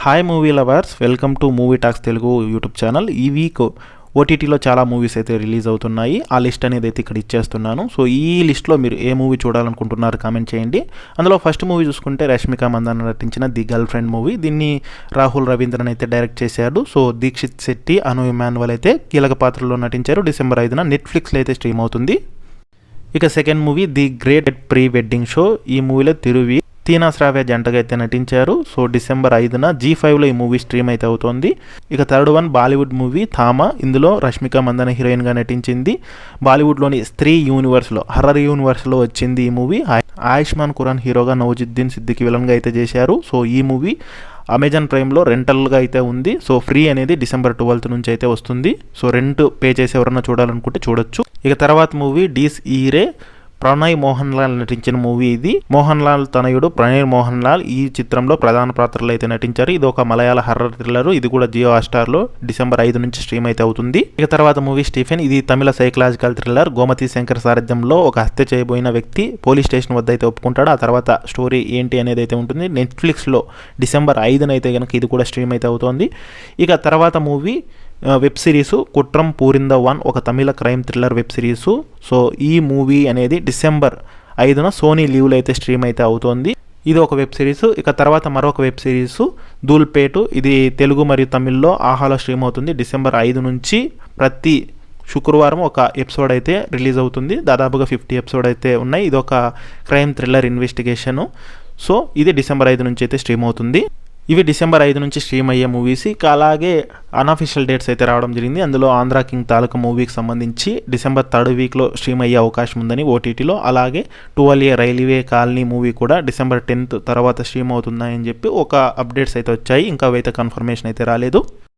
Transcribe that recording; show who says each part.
Speaker 1: Hi movie lovers, welcome to movie talks Telugu YouTube channel. ఈ week ఓటీటీలో చాలా movies అయితే రిలీజ్ అవుతున్నాయి. ఆ లిస్ట్ అనేది అయితే ఇక్కడ ఇచ్చేస్తున్నాను. సో ఈ లిస్ట్లో మీరు ఏ మూవీ చూడాలనుకుంటున్నారు కామెంట్ చేయండి. అందులో ఫస్ట్ మూవీ చూసుకుంటే రష్మిక మందాన నటించిన ది గర్ల్ ఫ్రెండ్ మూవీ. దీన్ని రాహుల్ రవీంద్రన్ అయితే డైరెక్ట్ చేశాడు. సో దీక్షిత్ శెట్టి, అను ఇమాన్యువల్ అయితే కీలక పాత్రలో నటించారు. డిసెంబర్ 5న నెట్ఫ్లిక్స్లో అయితే స్ట్రీమ్ అవుతుంది. ఇక second movie the great pre wedding show. ఈ మూవీలో తిరువి, తీనా శ్రావ్య జంటగా అయితే నటించారు. సో డిసెంబర్ 5న G5లో ఈ మూవీ స్ట్రీమ్ అయితే అవుతోంది. ఇక third one Bollywood movie Thama. ఇందులో రష్మిక మందాన హీరోయిన్గా నటించింది. బాలీవుడ్లోని స్త్రీ యూనివర్స్లో, హర్రర్ యూనివర్స్లో వచ్చింది ఈ మూవీ. ఆయుష్మాన్ ఖురానా హీరోగా, నవాజుద్దీన్ సిద్దికి విలన్గా అయితే చేశారు. సో ఈ మూవీ అమెజాన్ ప్రైమ్లో రెంటల్గా అయితే ఉంది. సో ఫ్రీ అనేది డిసెంబర్ 12th నుంచి అయితే వస్తుంది. సో రెంట్ పే చేసి ఎవరన్నా చూడాలనుకుంటే చూడొచ్చు. ఇక తర్వాత మూవీ డీస్ ఈరే. ప్రణయ్ మోహన్ లాల్ నటించిన మూవీ ఇది. మోహన్ లాల్ తనయుడు ప్రణయ్ మోహన్ లాల్ ఈ చిత్రంలో ప్రధాన పాత్రలు అయితే నటించారు. ఇది ఒక మలయాళ హర్రర్ థ్రిల్లర్. ఇది కూడా జియో హాట్‌స్టార్లో డిసెంబర్ 5 నుంచి స్ట్రీమ్ అయితే అవుతుంది. ఇక తర్వాత మూవీ స్టీఫెన్. ఇది తమిళ సైకలాజికల్ థ్రిల్లర్. గోమతి శంకర్ సారథ్యంలో ఒక హత్య చేయబోయిన వ్యక్తి పోలీస్ స్టేషన్ వద్ద అయితే ఒప్పుకుంటాడు. ఆ తర్వాత స్టోరీ ఏంటి అనేది అయితే ఉంటుంది. నెట్ఫ్లిక్స్లో డిసెంబర్ 5న అయితే కనుక ఇది కూడా స్ట్రీమ్ అయితే అవుతుంది. ఇక తర్వాత movie web series Kuttram Purindha 1, ఒక తమిళ crime thriller web series. So ఈ మూవీ అనేది డిసెంబర్ 5న సోనీ లీవ్లో అయితే స్ట్రీమ్ అయితే అవుతోంది. ఇది ఒక వెబ్ సిరీసు. ఇక తర్వాత మరొక వెబ్ సిరీసు ధూల్పేటు. ఇది తెలుగు మరియు తమిళ్లో ఆహాలో స్ట్రీమ్ అవుతుంది. డిసెంబర్ 5 నుంచి ప్రతి శుక్రవారం ఒక ఎపిసోడ్ అయితే రిలీజ్ అవుతుంది. దాదాపుగా 50 ఎపిసోడ్ అయితే ఉన్నాయి. ఇది ఒక క్రైమ్ థ్రిల్లర్ ఇన్వెస్టిగేషను. సో ఇది డిసెంబర్ 5 నుంచి అయితే స్ట్రీమ్ అవుతుంది. ఇవి డిసెంబర్ 5 నుంచి స్ట్రీమ్ అయ్యే మూవీస్. ఇక అలాగే అన్అఫీషియల్ డేట్స్ అయితే రావడం జరిగింది. అందులో ఆంధ్ర కింగ్ తాలూకా మూవీకి సంబంధించి డిసెంబర్ 3rd వీక్లో స్ట్రీమ్ అయ్యే అవకాశం ఉందని ఓటీటీలో. అలాగే 12A రైల్వే కాలనీ మూవీ కూడా డిసెంబర్ 10th తర్వాత స్ట్రీమ్ అవుతుందని చెప్పి ఒక అప్డేట్స్ అయితే వచ్చాయి. ఇంకా అవైతే కన్ఫర్మేషన్ అయితే రాలేదు.